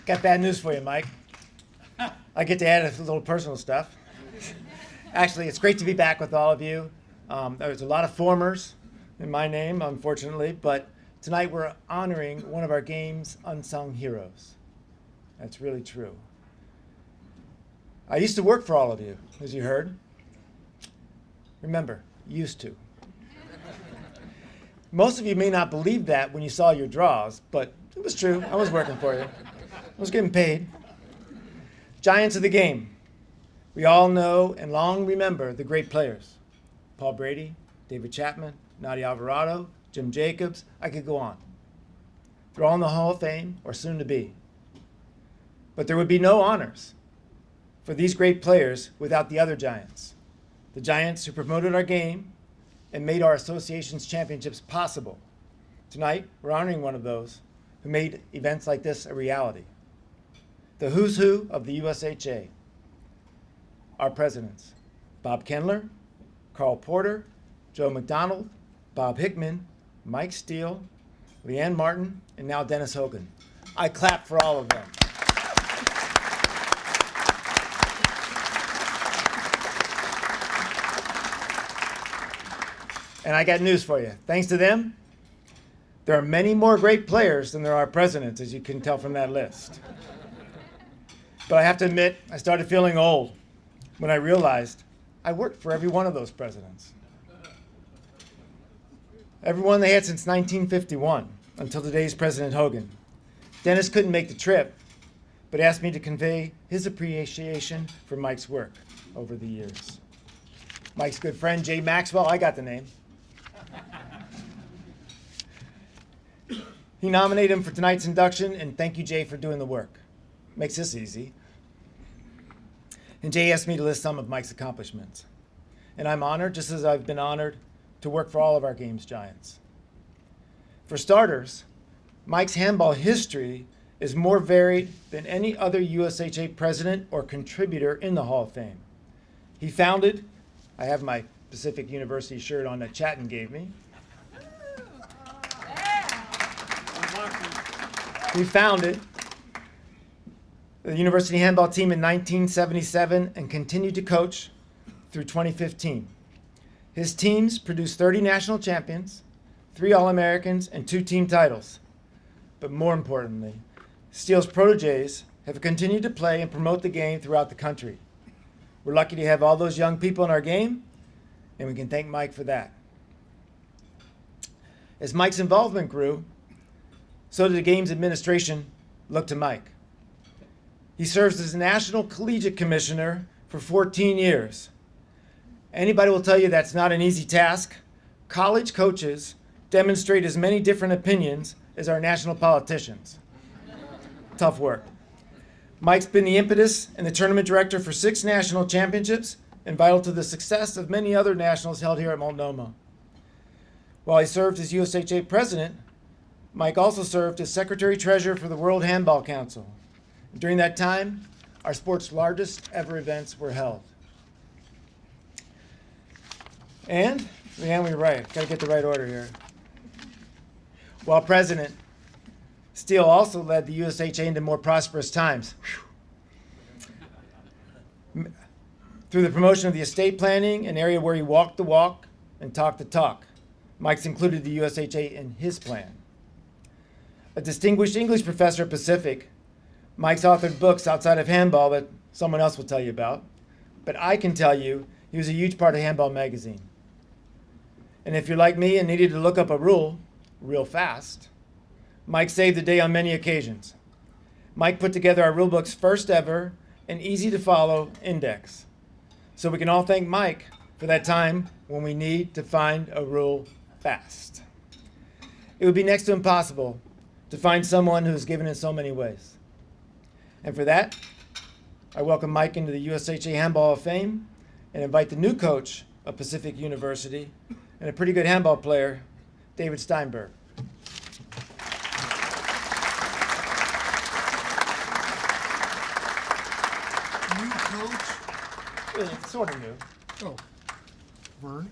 Got bad news for you, Mike. I get to add a little personal stuff. Actually, it's great to be back with all of you. There's a lot of formers in my name, unfortunately, but tonight we're honoring one of our game's unsung heroes. That's really true. I used to work for all of you, as you heard. Remember, used to. Most of you may not believe that when you saw your draws, but it was true. I was working for you. I was getting paid. Giants of the game. We all know and long remember the great players. Paul Brady, David Chapman, Nadia Alvarado, Jim Jacobs. I could go on. They're all in the Hall of Fame or soon to be. But there would be no honors for these great players without the other Giants. The Giants who promoted our game and made our association's championships possible. Tonight, we're honoring one of those who made events like this a reality. The who's who of the USHA. Our presidents, Bob Kendler, Carl Porter, Joe McDonald, Bob Hickman, Mike Steele, Leanne Martin, and now Dennis Hogan. I clap for all of them. And I got news for you. Thanks to them, there are many more great players than there are presidents, as you can tell from that list. But I have to admit, I started feeling old when I realized I worked for every one of those presidents. Every one they had since 1951, until today's President Hogan. Dennis couldn't make the trip, but asked me to convey his appreciation for Mike's work over the years. Mike's good friend, Jay Maxwell, I got the name. He nominated him for tonight's induction, and thank you, Jay, for doing the work. Makes this easy. And Jay asked me to list some of Mike's accomplishments. And I'm honored, just as I've been honored, to work for all of our game's giants. For starters, Mike's handball history is more varied than any other USHA president or contributor in the Hall of Fame. He founded, I have my Pacific University shirt on that Chatton gave me. He founded the university handball team in 1977 and continued to coach through 2015. His teams produced 30 national champions, 3 All-Americans, and 2 team titles. But more importantly, Steele's proteges have continued to play and promote the game throughout the country. We're lucky to have all those young people in our game, and we can thank Mike for that. As Mike's involvement grew, so did the game's administration look to Mike. He serves as National Collegiate Commissioner for 14 years. Anybody will tell you that's not an easy task. College coaches demonstrate as many different opinions as our national politicians. Tough work. Mike's been the impetus and the tournament director for 6 national championships and vital to the success of many other nationals held here at Multnomah. While he served as USHA president, Mike also served as secretary-treasurer for the World Handball Council. During that time, our sport's largest ever events were held. And, Leanne, we're right. Got to get the right order here. While president, Steele also led the USHA into more prosperous times. Through the promotion of the estate planning, an area where he walked the walk and talked the talk. Mike's included the USHA in his plan. A distinguished English professor at Pacific, Mike's authored books outside of handball that someone else will tell you about. But I can tell you he was a huge part of Handball magazine. And if you're like me and needed to look up a rule real fast, Mike saved the day on many occasions. Mike put together our rule book's first ever and easy to follow index. So we can all thank Mike for that time when we need to find a rule fast. It would be next to impossible to find someone who's given in so many ways. And for that, I welcome Mike into the USHA Handball Hall of Fame and invite the new coach of Pacific University and a pretty good handball player, David Steinberg. New coach? It's sort of new. Oh, Vern.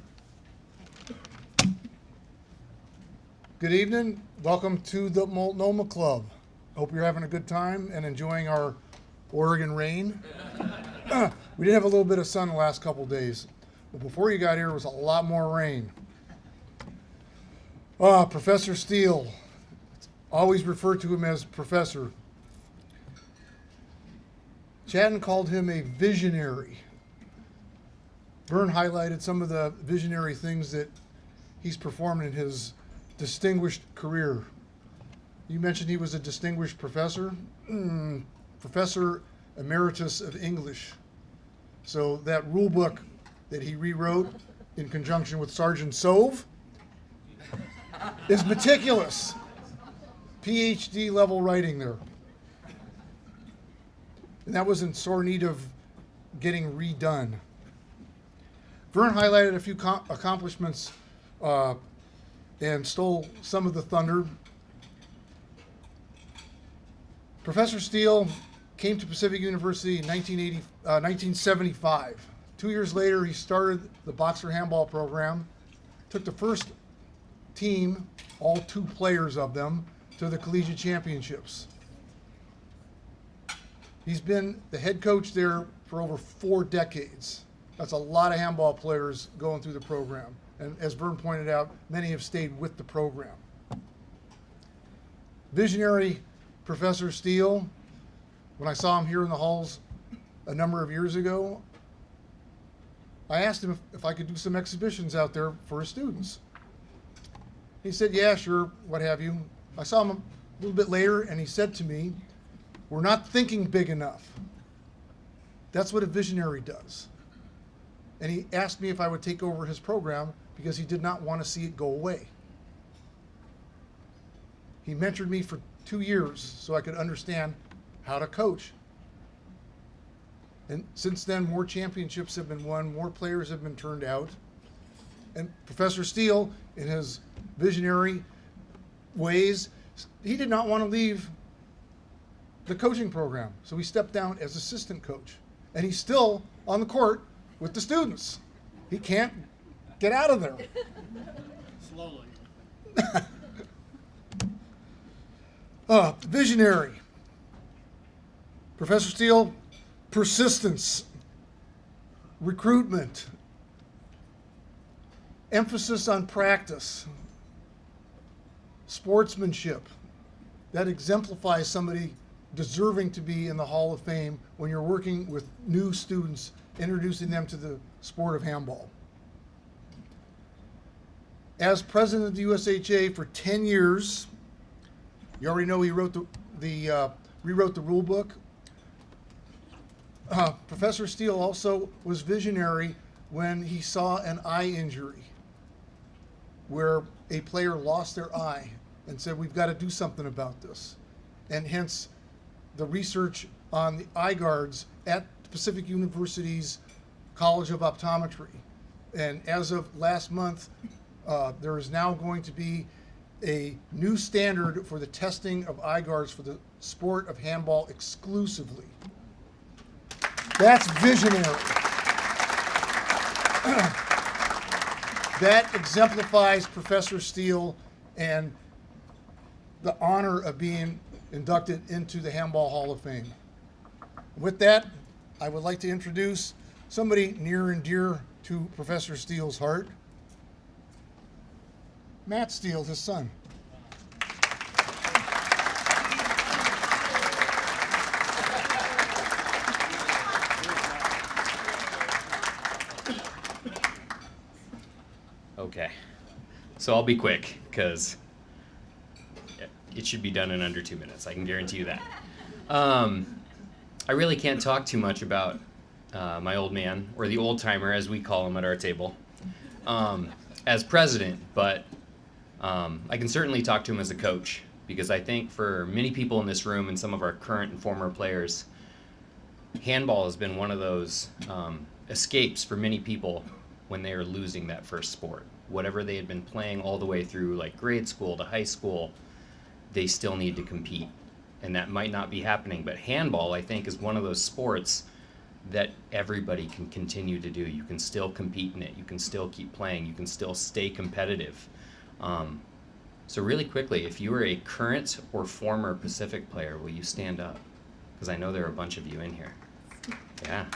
Good evening. Welcome to the Multnomah Club. Hope you're having a good time and enjoying our Oregon rain. We did have a little bit of sun the last couple days, but before you got here, it was a lot more rain. Professor Steele, always referred to him as Professor. Chadden called him a visionary. Vern highlighted some of the visionary things that he's performed in his distinguished career. You mentioned he was a distinguished professor, Professor Emeritus of English. So that rule book that he rewrote in conjunction with Sergeant Sove is meticulous. PhD level writing there. And that was in sore need of getting redone. Vern highlighted a few accomplishments and stole some of the thunder. Professor Steele came to Pacific University in 1975. 2 years later, he started the Boxer Handball program, took the first team, all 2 players of them, to the collegiate championships. He's been the head coach there for over 4 decades. That's a lot of handball players going through the program. And as Vern pointed out, many have stayed with the program. Visionary Professor Steele, when I saw him here in the halls a number of years ago, I asked him if I could do some exhibitions out there for his students. He said, yeah, sure, what have you. I saw him a little bit later and he said to me, we're not thinking big enough. That's what a visionary does. And he asked me if I would take over his program because he did not want to see it go away. He mentored me for 2 years so I could understand how to coach. And since then, more championships have been won, more players have been turned out. And Professor Steele, in his visionary ways, he did not want to leave the coaching program. So he stepped down as assistant coach. And he's still on the court with the students. He can't get out of there. Slowly. Visionary. Professor Steele, persistence, recruitment, emphasis on practice, sportsmanship. That exemplifies somebody deserving to be in the Hall of Fame when you're working with new students, introducing them to the sport of handball. As president of the USHA for 10 years, you already know he wrote rewrote the rule book. Professor Steele also was visionary when he saw an eye injury where a player lost their eye and said, we've got to do something about this. And hence the research on the eye guards at Pacific University's College of Optometry. And as of last month, there is now going to be a new standard for the testing of eye guards for the sport of handball exclusively. That's visionary. That exemplifies Professor Steele and the honor of being inducted into the Handball Hall of Fame. With that, I would like to introduce somebody near and dear to Professor Steele's heart, Matt Steele, his son. Okay, so I'll be quick because it should be done in under 2 minutes. I can guarantee you that. I really can't talk too much about my old man, or the old timer as we call him at our table, as president, but I can certainly talk to him as a coach, because I think for many people in this room and some of our current and former players, handball has been one of those escapes for many people when they are losing that first sport. Whatever they had been playing all the way through, like grade school to high school, they still need to compete. And that might not be happening, but handball, I think, is one of those sports that everybody can continue to do. You can still compete in it. You can still keep playing. You can still stay competitive. So really quickly, if you are a current or former Pacific player, will you stand up? Because I know there are a bunch of you in here. Yeah.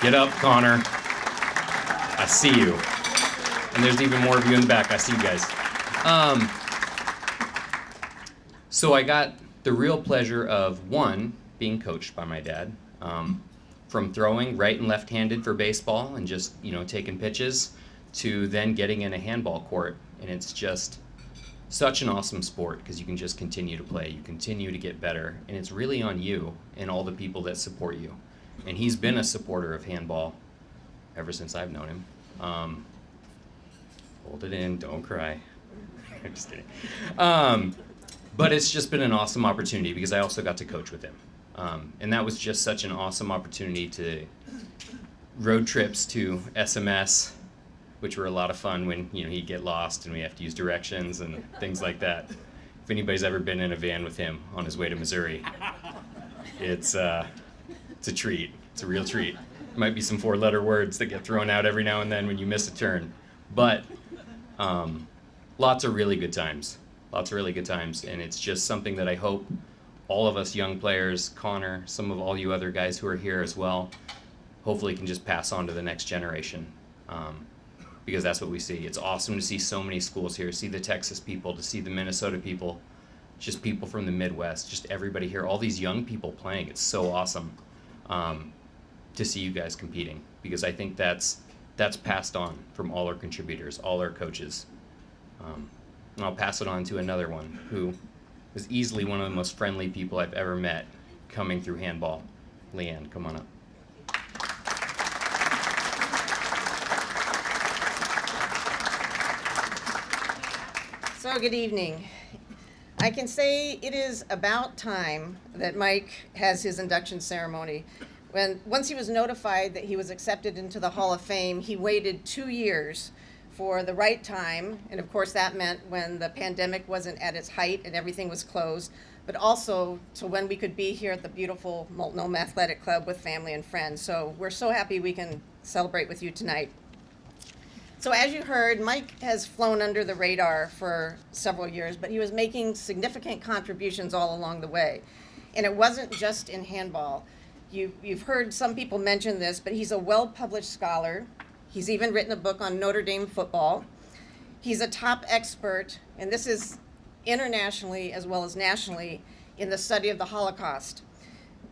Get up, Connor. I see you. And there's even more of you in the back. I see you guys. So I got the real pleasure of, one, being coached by my dad. From throwing right and left-handed for baseball and just, taking pitches, to then getting in a handball court. And it's just such an awesome sport because you can just continue to play. You continue to get better. And it's really on you and all the people that support you. And he's been a supporter of handball ever since I've known him. Hold it in, don't cry. I'm just kidding. But it's just been an awesome opportunity because I also got to coach with him. And that was just such an awesome opportunity to road trips to SMS, which were a lot of fun when he'd get lost and we have to use directions and things like that. If anybody's ever been in a van with him on his way to Missouri, it's a treat. It's a real treat. There might be some 4-letter words that get thrown out every now and then when you miss a turn, but lots of really good times. Lots of really good times, and it's just something that I hope all of us young players, Connor, some of all you other guys who are here as well, hopefully can just pass on to the next generation. Because that's what we see. It's awesome to see so many schools here, see the Texas people, to see the Minnesota people, just people from the Midwest, just everybody here, all these young people playing. It's so awesome to see you guys competing, because I think that's passed on from all our contributors, all our coaches. And I'll pass it on to another one who is easily one of the most friendly people I've ever met coming through handball. Leanne, come on up. So good evening. I can say it is about time that Mike has his induction ceremony. Once he was notified that he was accepted into the Hall of Fame, he waited 2 years for the right time, and of course that meant when the pandemic wasn't at its height and everything was closed, but also to when we could be here at the beautiful Multnomah Athletic Club with family and friends. So we're so happy we can celebrate with you tonight. So as you heard, Mike has flown under the radar for several years, but he was making significant contributions all along the way. And it wasn't just in handball. You've heard some people mention this, but he's a well-published scholar. He's even written a book on Notre Dame football. He's a top expert, and this is internationally as well as nationally, in the study of the Holocaust.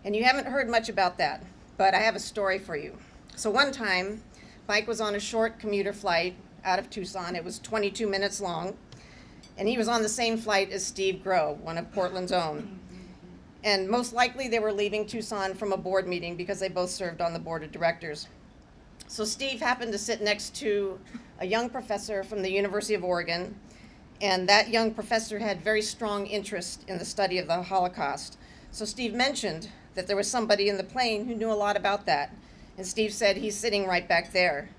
And you haven't heard much about that, but I have a story for you. So one time, Mike was on a short commuter flight out of Tucson. It was 22 minutes long, and he was on the same flight as Steve Groh, one of Portland's own. And most likely they were leaving Tucson from a board meeting because they both served on the board of directors. So Steve happened to sit next to a young professor from the University of Oregon, and that young professor had very strong interest in the study of the Holocaust. So Steve mentioned that there was somebody in the plane who knew a lot about that. And Steve said, he's sitting right back there.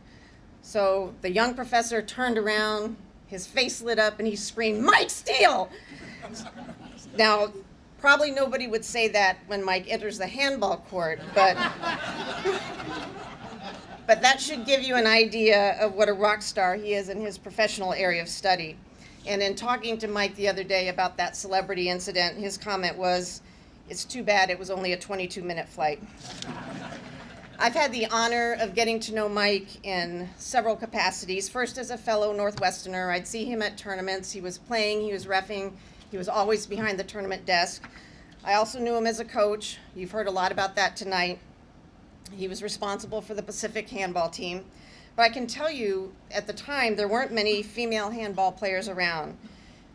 So the young professor turned around, his face lit up, and he screamed, "Mike Steele!" Now, probably nobody would say that when Mike enters the handball court, but that should give you an idea of what a rock star he is in his professional area of study. And in talking to Mike the other day about that celebrity incident, his comment was, "It's too bad it was only a 22-minute flight." I've had the honor of getting to know Mike in several capacities. First, as a fellow Northwesterner, I'd see him at tournaments. He was playing, he was reffing, he was always behind the tournament desk. I also knew him as a coach. You've heard a lot about that tonight. He was responsible for the Pacific handball team. But I can tell you, at the time, there weren't many female handball players around.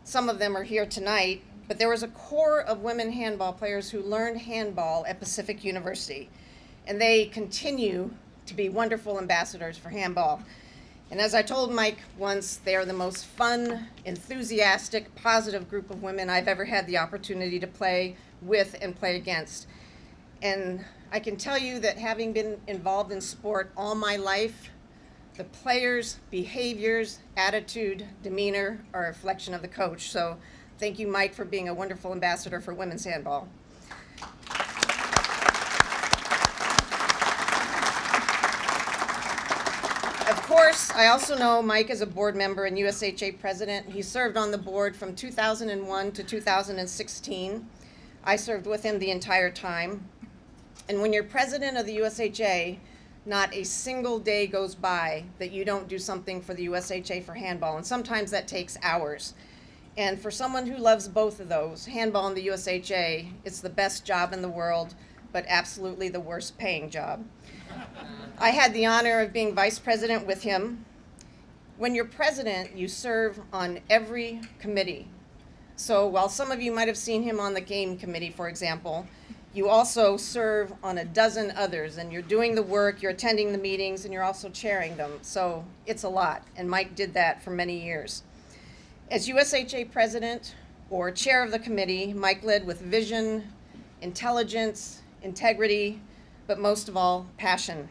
Some of them are here tonight, but there was a core of women handball players who learned handball at Pacific University. And they continue to be wonderful ambassadors for handball. And as I told Mike once, they are the most fun, enthusiastic, positive group of women I've ever had the opportunity to play with and play against. And I can tell you that having been involved in sport all my life, the players' behaviors, attitude, demeanor are a reflection of the coach. So thank you, Mike, for being a wonderful ambassador for women's handball. Of course, course, I also know Mike as a board member and USHA president. He served on the board from 2001 to 2016. I served with him the entire time. And when you're president of the USHA, not a single day goes by that you don't do something for the USHA for handball, and sometimes that takes hours. And for someone who loves both of those, handball and the USHA, it's the best job in the world, but absolutely the worst paying job. I had the honor of being vice president with him. When you're president, you serve on every committee. So while some of you might have seen him on the game committee, for example, you also serve on a dozen others, and you're doing the work, you're attending the meetings, and you're also chairing them. So it's a lot, and Mike did that for many years. As USHA president or chair of the committee, Mike led with vision, intelligence, integrity, but most of all, passion.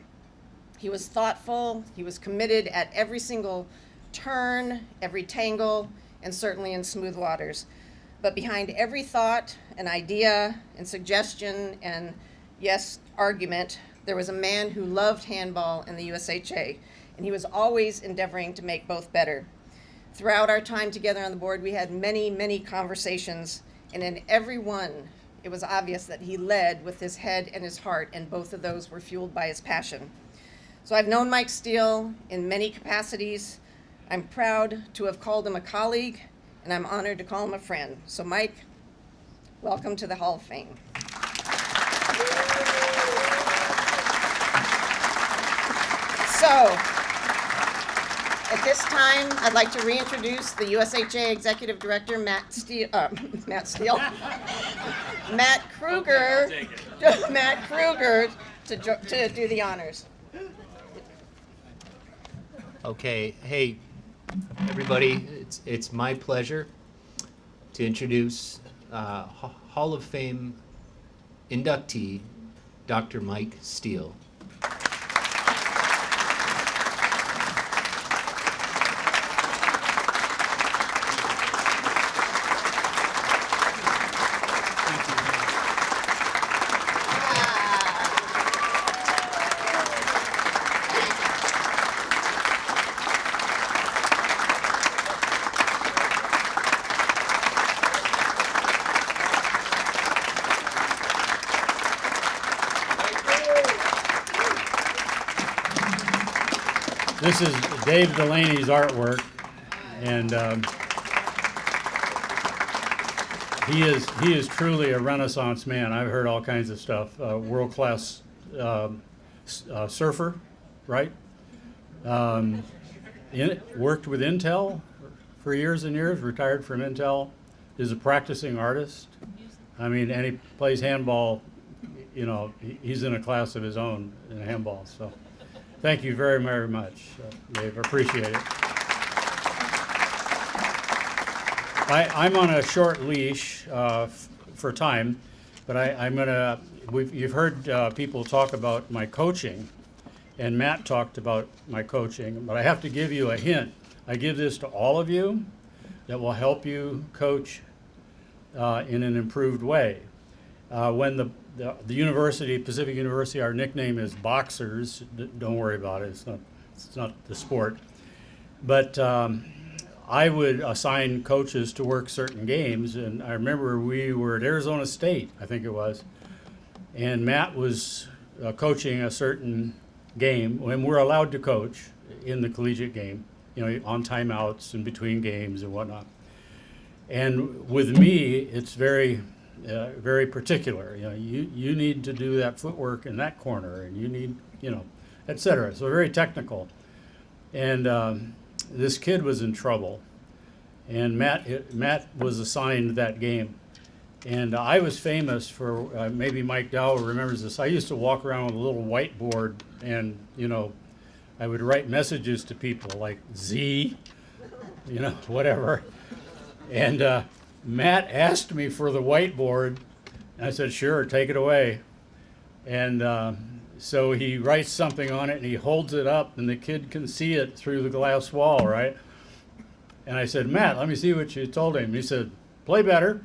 He was thoughtful, he was committed at every single turn, every tangle, and certainly in smooth waters. But behind every thought and idea and suggestion and, yes, argument, there was a man who loved handball and the USHA, and he was always endeavoring to make both better. Throughout our time together on the board, we had many, many conversations, and in every one, it was obvious that he led with his head and his heart, and both of those were fueled by his passion. So I've known Mike Steele in many capacities. I'm proud to have called him a colleague, and I'm honored to call him a friend. So Mike, welcome to the Hall of Fame. So, at this time, I'd like to reintroduce the USHA Executive Director, Matt Kruger, to do the honors. Okay, hey, everybody, it's my pleasure to introduce Hall of Fame inductee, Dr. Mike Steele. This is Dave Delaney's artwork, and he is truly a Renaissance man. I've heard all kinds of stuff. World-class surfer, right? Worked with Intel for years and years. Retired from Intel. Is a practicing artist. I mean, and he plays handball. You know, he's in a class of his own in handball. So. Thank you very, very much, Dave. I appreciate it. I'm on a short leash for time, but I'm gonna. You've heard people talk about my coaching, and Matt talked about my coaching. But I have to give you a hint. I give this to all of you that will help you coach in an improved way. When the university, Pacific University, our nickname is Boxers. Don't worry about it. It's not the sport. But I would assign coaches to work certain games, and I remember we were at Arizona State, I think it was, and Matt was coaching a certain game, and we're allowed to coach in the collegiate game, you know, on timeouts and between games and whatnot. And with me, it's very particular. You know, you need to do that footwork in that corner, and you need, you know, et cetera. So very technical. And this kid was in trouble, and Matt was assigned that game. And I was famous for, maybe Mike Dow remembers this, I used to walk around with a little whiteboard, and, you know, I would write messages to people like Z, you know, whatever. And Matt asked me for the whiteboard, and I said, sure, take it away. And so he writes something on it, and he holds it up, and the kid can see it through the glass wall, right? And I said, Matt, let me see what you told him. He said, play better.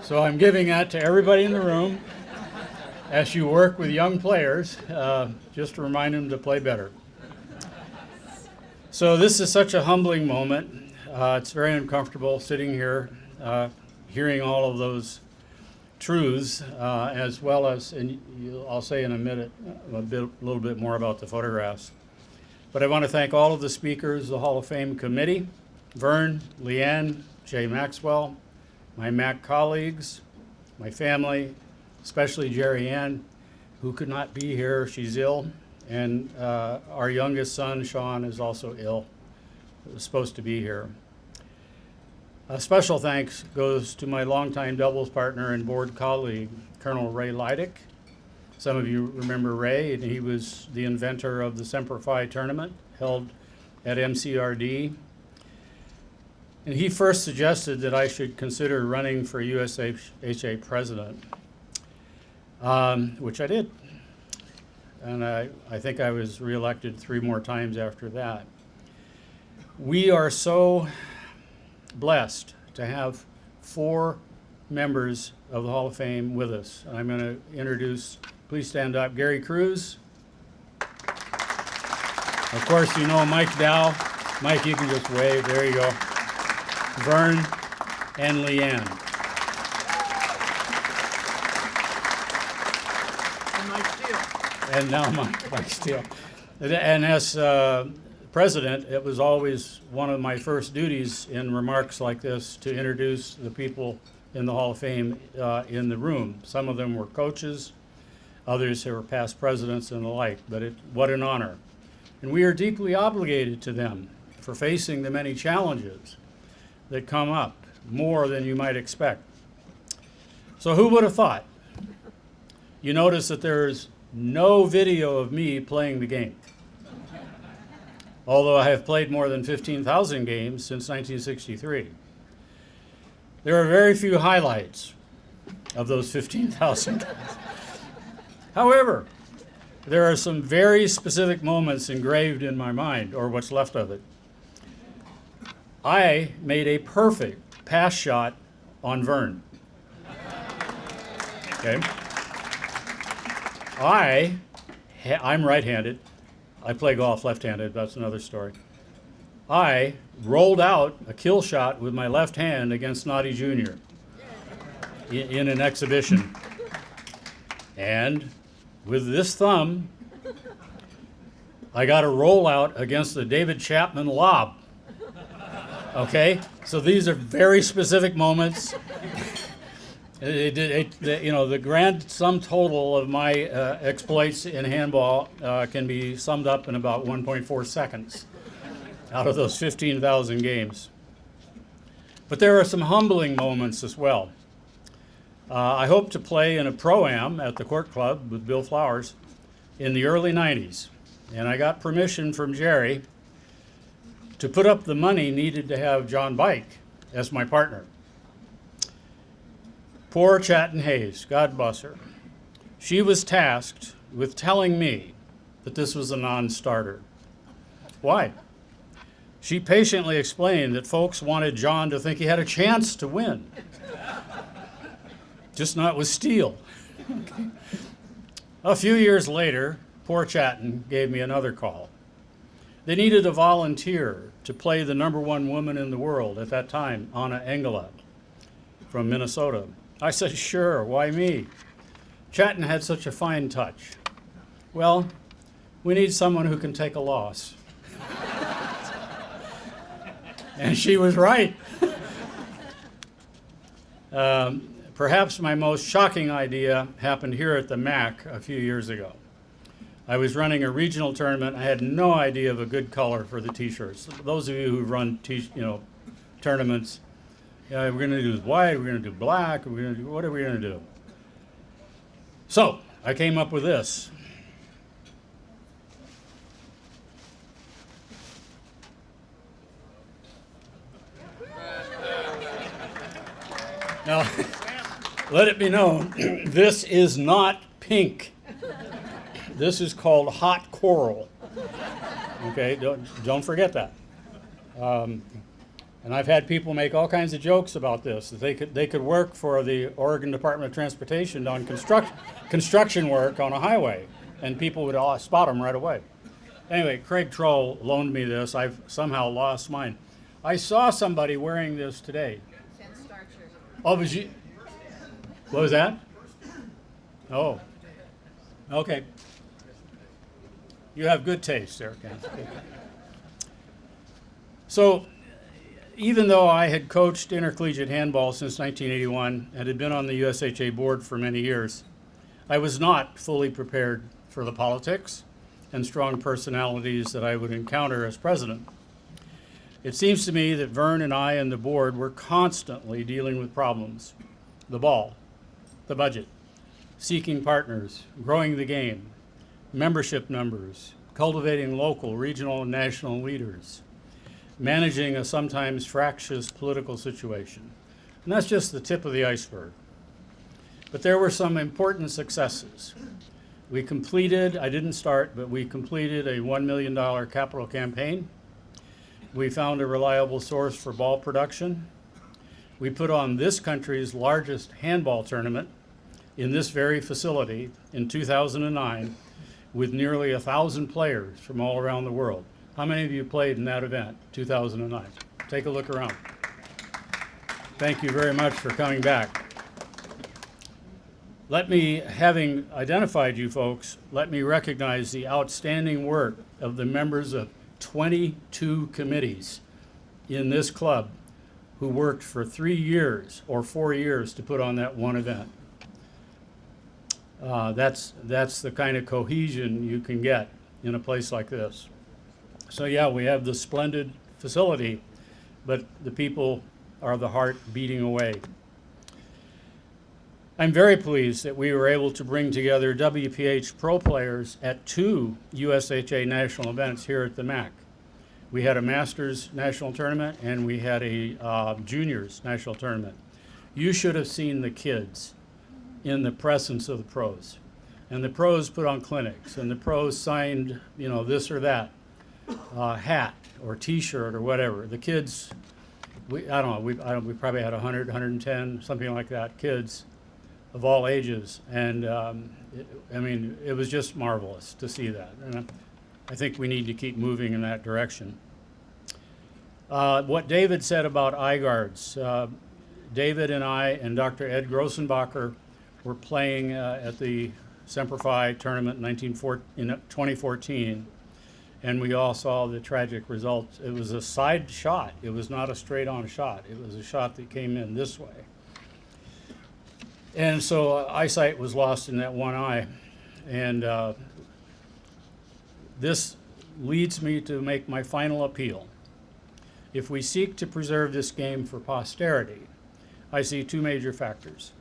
So I'm giving that to everybody in the room. as you work with young players, just to remind them to play better. So this is such a humbling moment. It's very uncomfortable sitting here, hearing all of those truths, as well as, and I'll say in a minute a little bit more about the photographs. But I want to thank all of the speakers, the Hall of Fame committee, Vern, Leanne, Jay Maxwell, my MAC colleagues, my family, especially Jerry Ann, who could not be here. She's ill. And our youngest son, Sean, is also ill. He was supposed to be here. A special thanks goes to my longtime doubles partner and board colleague, Colonel Ray Leidick. Some of you remember Ray, and he was the inventor of the Semper Fi tournament held at MCRD. And he first suggested that I should consider running for USHA president, which I did. And I think I was reelected 3 more times after that. We are so blessed to have 4 members of the Hall of Fame with us. And I'm going to introduce, please stand up, Gary Cruz. Of course, you know Mike Dow. Mike, you can just wave. There you go. Vern and Leanne. And Mike Steele. And now Mike Steele. And as president, it was always one of my first duties in remarks like this to introduce the people in the Hall of Fame in the room. Some of them were coaches, others who were past presidents and the like, but what an honor. And we are deeply obligated to them for facing the many challenges that come up, more than you might expect. So who would have thought? You notice that there's no video of me playing the game. Although I have played more than 15,000 games since 1963. There are very few highlights of those 15,000 games. However, there are some very specific moments engraved in my mind, or what's left of it. I made a perfect pass shot on Vern. Okay. I'm right-handed. I play golf left-handed, that's another story. I rolled out a kill shot with my left hand against Snotty Jr. in an exhibition. And with this thumb, I got a rollout against the David Chapman lob. Okay, so these are very specific moments. The grand sum total of my exploits in handball can be summed up in about 1.4 seconds out of those 15,000 games. But there are some humbling moments as well. I hope to play in a pro-am at the Court Club with Bill Flowers in the early 90s. And I got permission from Jerry to put up the money needed to have John Bike as my partner. Poor Chatton Hayes, God bless her. She was tasked with telling me that this was a non-starter. Why? She patiently explained that folks wanted John to think he had a chance to win. Just not with Steele. A few years later, poor Chatton gave me another call. They needed a volunteer to play the #1 woman in the world at that time, Anna Engelad from Minnesota. I said, sure, why me? Chatton had such a fine touch. Well, we need someone who can take a loss. And she was right. Perhaps my most shocking idea happened here at the MAC a few years ago. I was running a regional tournament. I had no idea of a good color for the t-shirts. Those of you who run tournaments, we're going to do white, we're going to do black, we're going to do what are we going to do? So I came up with this. Now, let it be known, this is not pink. This is called hot coral. Okay, don't forget that. And I've had people make all kinds of jokes about this, that they could work for the Oregon Department of Transportation on construction work on a highway, and people would all spot them right away. Anyway, Craig Troll loaned me this. I've somehow lost mine. I saw somebody wearing this today. Oh, was you? What was that? Oh, okay. You have good taste there, Ken. So, even though I had coached intercollegiate handball since 1981 and had been on the USHA board for many years, I was not fully prepared for the politics and strong personalities that I would encounter as president. It seems to me that Vern and I and the board were constantly dealing with problems: the ball, the budget, seeking partners, growing the game, membership numbers, cultivating local, regional, and national leaders, managing a sometimes fractious political situation. And that's just the tip of the iceberg. But there were some important successes. We completed, I didn't start, but we completed a $1 million capital campaign. We found a reliable source for ball production. We put on this country's largest handball tournament in this very facility in 2009 with nearly 1,000 players from all around the world. How many of you played in that event, 2009? Take a look around. Thank you very much for coming back. Let me, having identified you folks, let me recognize the outstanding work of the members of 22 committees in this club who worked for 3 years or 4 years to put on that one event. That's the kind of cohesion you can get in a place like this. So yeah, we have this splendid facility, but the people are the heart beating away. I'm very pleased that we were able to bring together WPH pro players at 2 USHA national events here at the MAC. We had a Masters national tournament and we had a Juniors national tournament. You should have seen the kids in the presence of the pros. And the pros put on clinics, and the pros signed, this or that hat or T-shirt or whatever. The kids, we probably had 100, 110, something like that, kids of all ages. And it was just marvelous to see that. And I think we need to keep moving in that direction. What David said about eye guards, David and I and Dr. Ed Grossenbacher were playing at the Semper Fi tournament in 2014, and we all saw the tragic results. It was a side shot. It was not a straight-on shot. It was a shot that came in this way. And so eyesight was lost in that one eye. And this leads me to make my final appeal. If we seek to preserve this game for posterity, I see 2 major factors.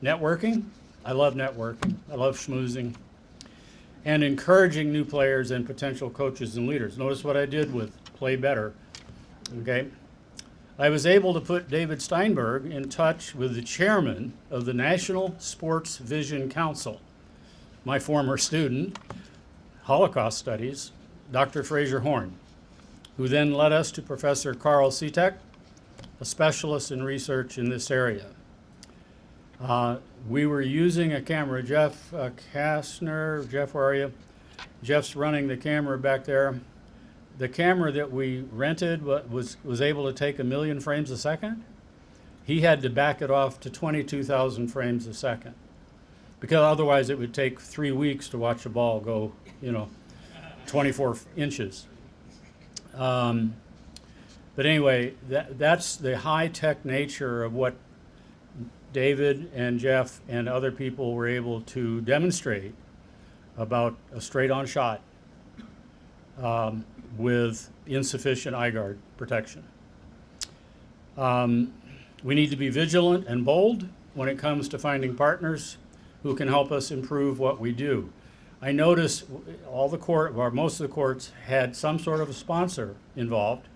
Networking, I love networking, I love schmoozing, and encouraging new players and potential coaches and leaders. Notice what I did with Play Better, okay? I was able to put David Steinberg in touch with the chairman of the National Sports Vision Council, my former student, Holocaust Studies, Dr. Fraser Horn, who then led us to Professor Carl Sitek, a specialist in research in this area. We were using a camera. Jeff Kastner, Jeff, where are you? Jeff's running the camera back there. The camera that we rented was able to take 1 million frames a second. He had to back it off to 22,000 frames a second, because otherwise it would take 3 weeks to watch a ball go, 24 inches. But anyway, that's the high-tech nature of what David and Jeff and other people were able to demonstrate about a straight-on shot with insufficient eye guard protection. We need to be vigilant and bold when it comes to finding partners who can help us improve what we do. I noticed most of the courts had some sort of a sponsor involved.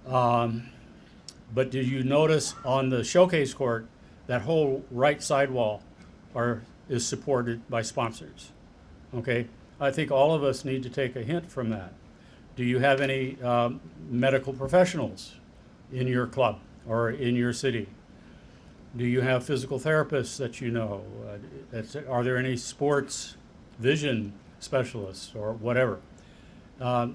But did you notice on the showcase court, that whole right sidewall is supported by sponsors? Okay, I think all of us need to take a hint from that. Do you have any medical professionals in your club or in your city? Do you have physical therapists that you know? Are there any sports vision specialists or whatever?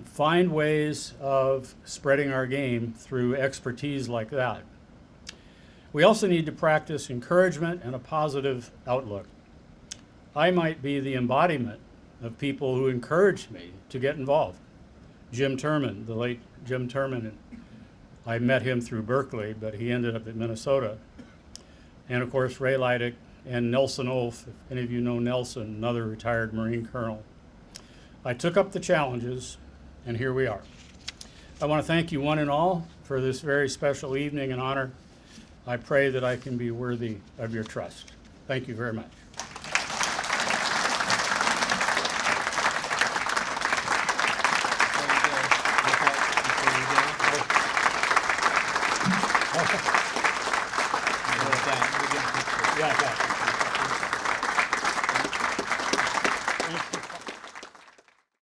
Find ways of spreading our game through expertise like that. We also need to practice encouragement and a positive outlook. I might be the embodiment of people who encouraged me to get involved. Jim Turman, the late Jim Turman, I met him through Berkeley, but he ended up at Minnesota. And of course, Ray Leidick and Nelson Olf, if any of you know Nelson, another retired Marine colonel. I took up the challenges, and here we are. I want to thank you one and all for this very special evening and honor. I pray that I can be worthy of your trust. Thank you very much.